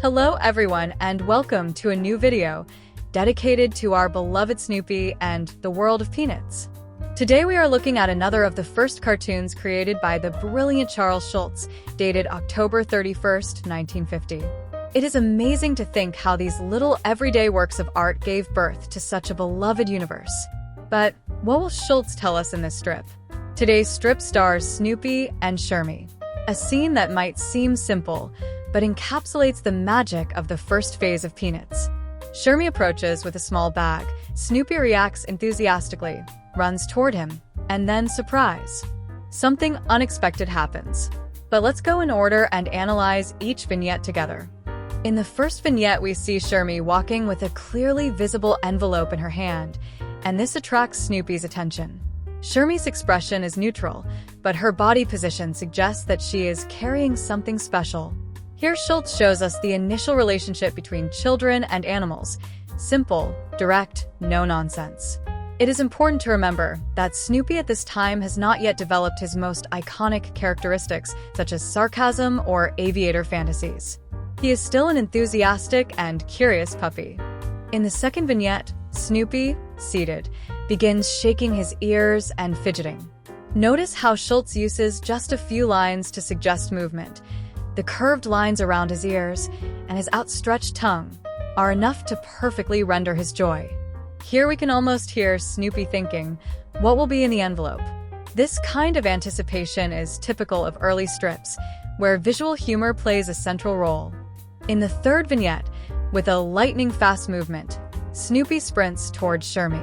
Hello everyone and welcome to a new video dedicated to our beloved Snoopy and the world of Peanuts. Today we are looking at another of the first cartoons created by the brilliant Charles Schulz, dated October 31st, 1950. It is amazing to think how these little everyday works of art gave birth to such a beloved universe. But what will Schulz tell us in this strip? Today's strip stars Snoopy and Shermie, a scene that might seem simple, but encapsulates the magic of the first phase of Peanuts. Shermie approaches with a small bag. Snoopy reacts enthusiastically, runs toward him, and then surprise! Something unexpected happens. But let's go in order and analyze each vignette together. In the first vignette, we see Shermie walking with a clearly visible envelope in her hand, and this attracts Snoopy's attention. Shermie's expression is neutral, but her body position suggests that she is carrying something special. Here Schulz shows us the initial relationship between children and animals. Simple, direct, no nonsense. It is important to remember that Snoopy at this time has not yet developed his most iconic characteristics, such as sarcasm or aviator fantasies. He is still an enthusiastic and curious puppy. In the second vignette, Snoopy, seated, begins shaking his ears and fidgeting. Notice how Schulz uses just a few lines to suggest movement. The curved lines around his ears and his outstretched tongue are enough to perfectly render his joy. Here we can almost hear Snoopy thinking, what will be in the envelope? This kind of anticipation is typical of early strips, where visual humor plays a central role. In the third vignette, with a lightning-fast movement, Snoopy sprints towards Shermie.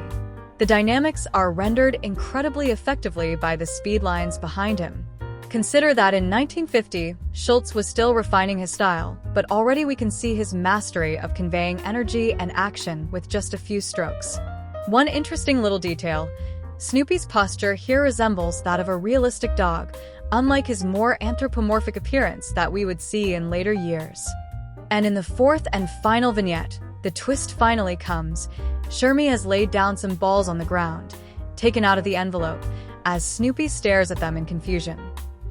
The dynamics are rendered incredibly effectively by the speed lines behind him. Consider that in 1950, Schulz was still refining his style, but already we can see his mastery of conveying energy and action with just a few strokes. One interesting little detail, Snoopy's posture here resembles that of a realistic dog, unlike his more anthropomorphic appearance that we would see in later years. And in the fourth and final vignette, the twist finally comes. Shermie has laid down some balls on the ground, taken out of the envelope, as Snoopy stares at them in confusion.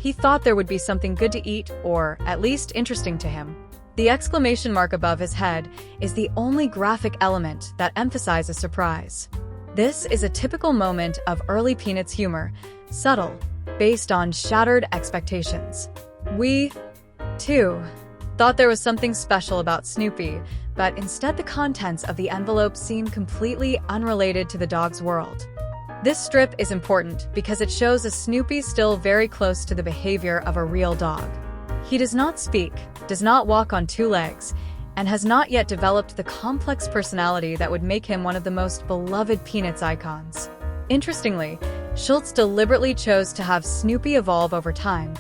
He thought there would be something good to eat, or at least interesting to him. The exclamation mark above his head is the only graphic element that emphasizes surprise. This is a typical moment of early Peanuts humor, subtle, based on shattered expectations. We, too, thought there was something special about Snoopy, but instead the contents of the envelope seem completely unrelated to the dog's world. This strip is important because it shows a Snoopy still very close to the behavior of a real dog. He does not speak, does not walk on two legs, and has not yet developed the complex personality that would make him one of the most beloved Peanuts icons. Interestingly, Schulz deliberately chose to have Snoopy evolve over time,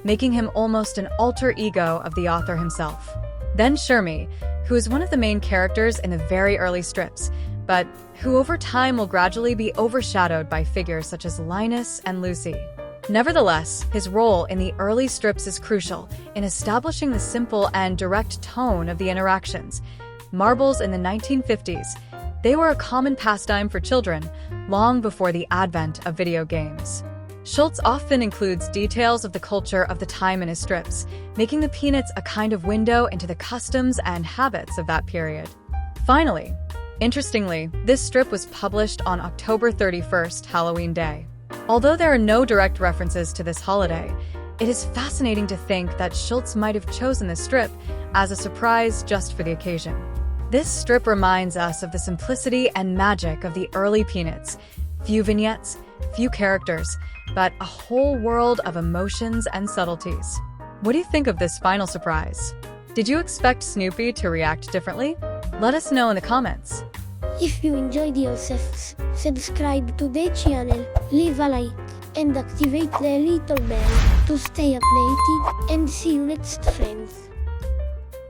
making him almost an alter ego of the author himself. Then Shermie, who is one of the main characters in the very early strips, but who over time will gradually be overshadowed by figures such as Linus and Lucy. Nevertheless, his role in the early strips is crucial in establishing the simple and direct tone of the interactions. Marbles in the 1950s, they were a common pastime for children, long before the advent of video games. Schulz often includes details of the culture of the time in his strips, making the Peanuts a kind of window into the customs and habits of that period. Finally, interestingly, this strip was published on October 31st, Halloween Day. Although there are no direct references to this holiday, it is fascinating to think that Schulz might have chosen this strip as a surprise just for the occasion. This strip reminds us of the simplicity and magic of the early Peanuts. Few vignettes, few characters, but a whole world of emotions and subtleties. What do you think of this final surprise? Did you expect Snoopy to react differently? Let us know in the comments. If you enjoyed yourself, subscribe to the channel, leave a like, and activate the little bell to stay updated, and see you next friends.